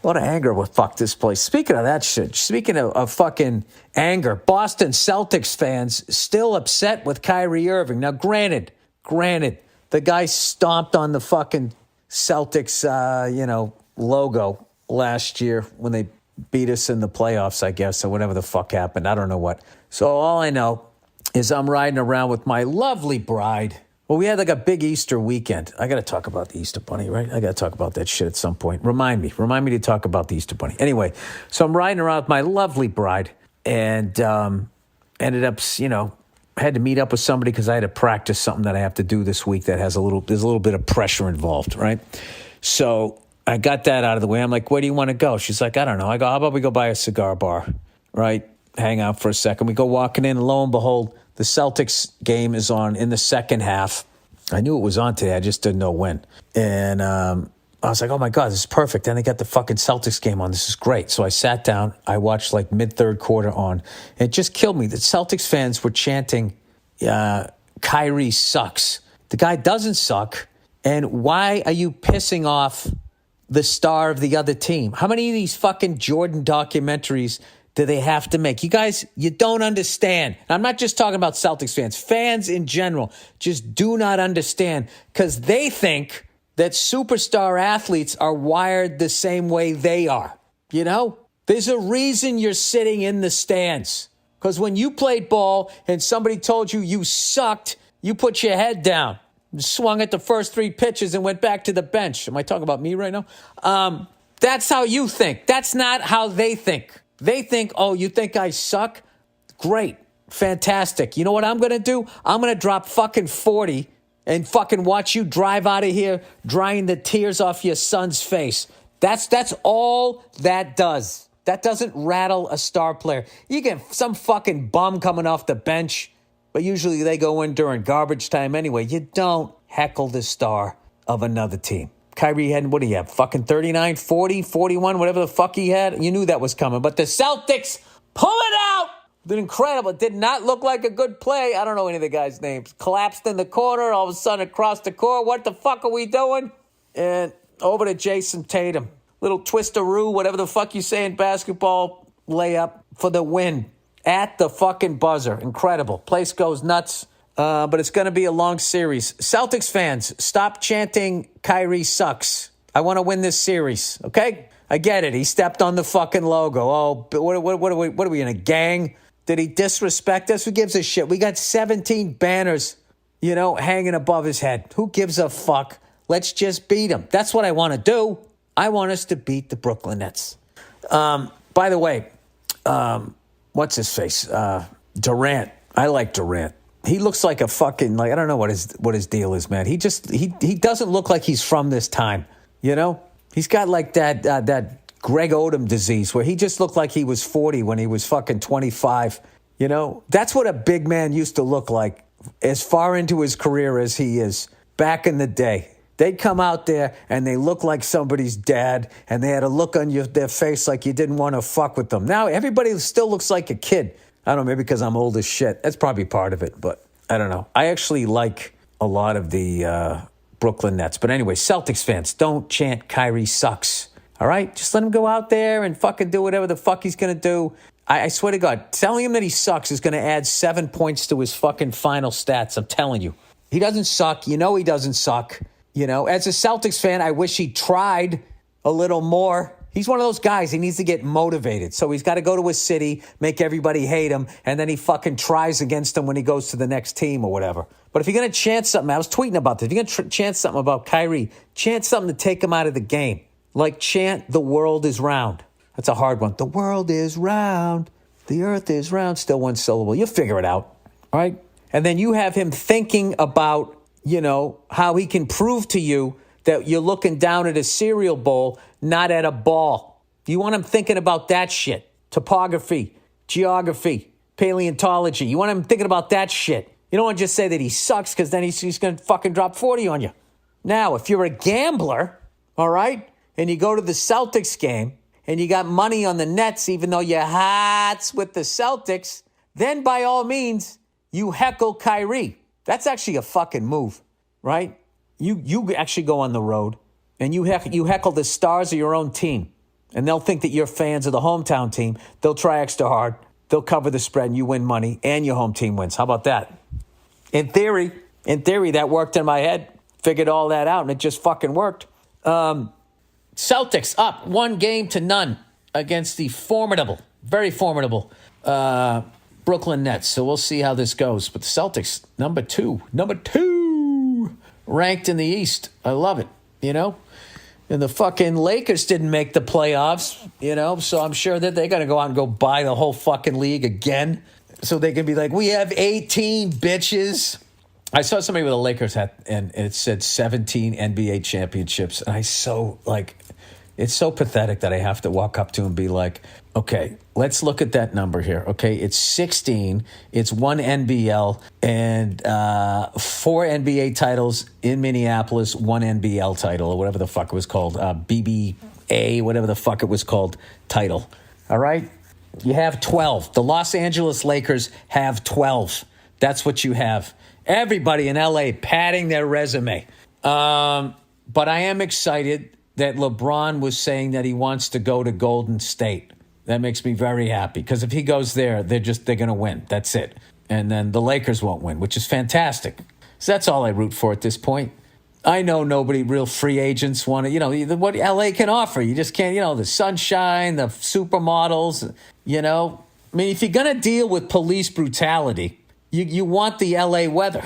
A lot of anger will fuck this place. Speaking of that shit, speaking of fucking anger, Boston Celtics fans still upset with Kyrie Irving. Now, granted, the guy stomped on the fucking Celtics, logo last year when they beat us in the playoffs, I guess, or whatever the fuck happened. I don't know what. So all I know is I'm riding around with my lovely bride. Well, we had like a big Easter weekend. I got to talk about the Easter Bunny, right? I got to talk about that shit at some point. Remind me to talk about the Easter Bunny. Anyway, so I'm riding around with my lovely bride and ended up, had to meet up with somebody because I had to practice something that I have to do this week that there's a little bit of pressure involved, right? So I got that out of the way. I'm like, where do you want to go? She's like, I don't know. I go, how about we go by a cigar bar, right? Hang out for a second. We go walking in, and lo and behold, the Celtics game is on in the second half. I knew it was on today. I just didn't know when. And I was like, oh, my God, this is perfect. Then they got the fucking Celtics game on. This is great. So I sat down. I watched like mid-third quarter on. It just killed me. The Celtics fans were chanting, Kyrie sucks. The guy doesn't suck. And why are you pissing off the star of the other team? How many of these fucking Jordan documentaries do they have to make? You guys, you don't understand. I'm not just talking about Celtics fans. Fans in general just do not understand because they think that superstar athletes are wired the same way they are. You know? There's a reason you're sitting in the stands. Because when you played ball and somebody told you you sucked, you put your head down, swung at the first 3 pitches and went back to the bench. Am I talking about me right now? That's how you think. That's not how they think. They think, oh, you think I suck? Great. Fantastic. You know what I'm going to do? I'm going to drop fucking 40 and fucking watch you drive out of here drying the tears off your son's face. That's all that does. That doesn't rattle a star player. You get some fucking bum coming off the bench, but usually they go in during garbage time anyway. You don't heckle the star of another team. Kyrie had, what do you have, fucking 39, 40, 41, whatever the fuck he had? You knew that was coming. But the Celtics pull it out. Did incredible. It did not look like a good play. I don't know any of the guys' names. Collapsed in the corner, all of a sudden across the court. What the fuck are we doing? And over to Jason Tatum. Little twisteroo, whatever the fuck you say in basketball, layup for the win at the fucking buzzer. Incredible. Place goes nuts. But it's going to be a long series. Celtics fans, stop chanting Kyrie sucks. I want to win this series, okay? I get it. He stepped on the fucking logo. Oh, what are we in a gang? Did he disrespect us? Who gives a shit? We got 17 banners, hanging above his head. Who gives a fuck? Let's just beat him. That's what I want to do. I want us to beat the Brooklyn Nets. By the way, what's his face? Durant. I like Durant. He looks like a fucking, I don't know what his deal is, man. He doesn't look like he's from this time, He's got like that Greg Odom disease where he just looked like he was 40 when he was fucking 25, That's what a big man used to look like as far into his career as he is back in the day. They'd come out there and they look like somebody's dad and they had a look on their face like you didn't want to fuck with them. Now everybody still looks like a kid. I don't know, maybe because I'm old as shit. That's probably part of it, but I don't know. I actually like a lot of the Brooklyn Nets. But anyway, Celtics fans, don't chant Kyrie sucks, all right? Just let him go out there and fucking do whatever the fuck he's going to do. I swear to God, telling him that he sucks is going to add 7 points to his fucking final stats. I'm telling you. He doesn't suck. He doesn't suck. As a Celtics fan, I wish he tried a little more. He's one of those guys, he needs to get motivated. So he's got to go to a city, make everybody hate him, and then he fucking tries against them when he goes to the next team or whatever. But if you're going to chant something, I was tweeting about this, if you're going to chant something about Kyrie, chant something to take him out of the game. Like chant, the world is round. That's a hard one. The world is round. The earth is round. Still one syllable. You'll figure it out, all right? And then you have him thinking about, how he can prove to you that you're looking down at a cereal bowl, not at a ball. You want him thinking about that shit. Topography, geography, paleontology. You want him thinking about that shit. You don't want to just say that he sucks because then he's going to fucking drop 40 on you. Now, if you're a gambler, all right, and you go to the Celtics game and you got money on the Nets, even though your heart's with the Celtics, then by all means, you heckle Kyrie. That's actually a fucking move, right? You actually go on the road and you heckle the stars of your own team. And they'll think that you're fans of the hometown team. They'll try extra hard. They'll cover the spread and you win money and your home team wins. How about that? In theory, that worked in my head. Figured all that out and it just fucking worked. Celtics up 1-0 against the formidable, very formidable Brooklyn Nets. So we'll see how this goes. But the Celtics, number two, ranked in the East. I love it, And the fucking Lakers didn't make the playoffs, so I'm sure that they're going to go out and go buy the whole fucking league again so they can be like, we have 18 bitches. I saw somebody with a Lakers hat and it said 17 NBA championships. And it's so pathetic that I have to walk up to him and be like, okay, let's look at that number here. Okay, it's 16. It's one NBL and 4 NBA titles in Minneapolis, 1 NBL title or whatever the fuck it was called, BBA, whatever the fuck it was called, title. All right? You have 12. The Los Angeles Lakers have 12. That's what you have. Everybody in LA padding their resume. But I am excited that LeBron was saying that he wants to go to Golden State. That makes me very happy because if he goes there, they're going to win. That's it. And then the Lakers won't win, which is fantastic. So that's all I root for at this point. I know nobody, real free agents want to, what LA can offer. You just can't, the sunshine, the supermodels, I mean, if you're going to deal with police brutality, you want the LA weather.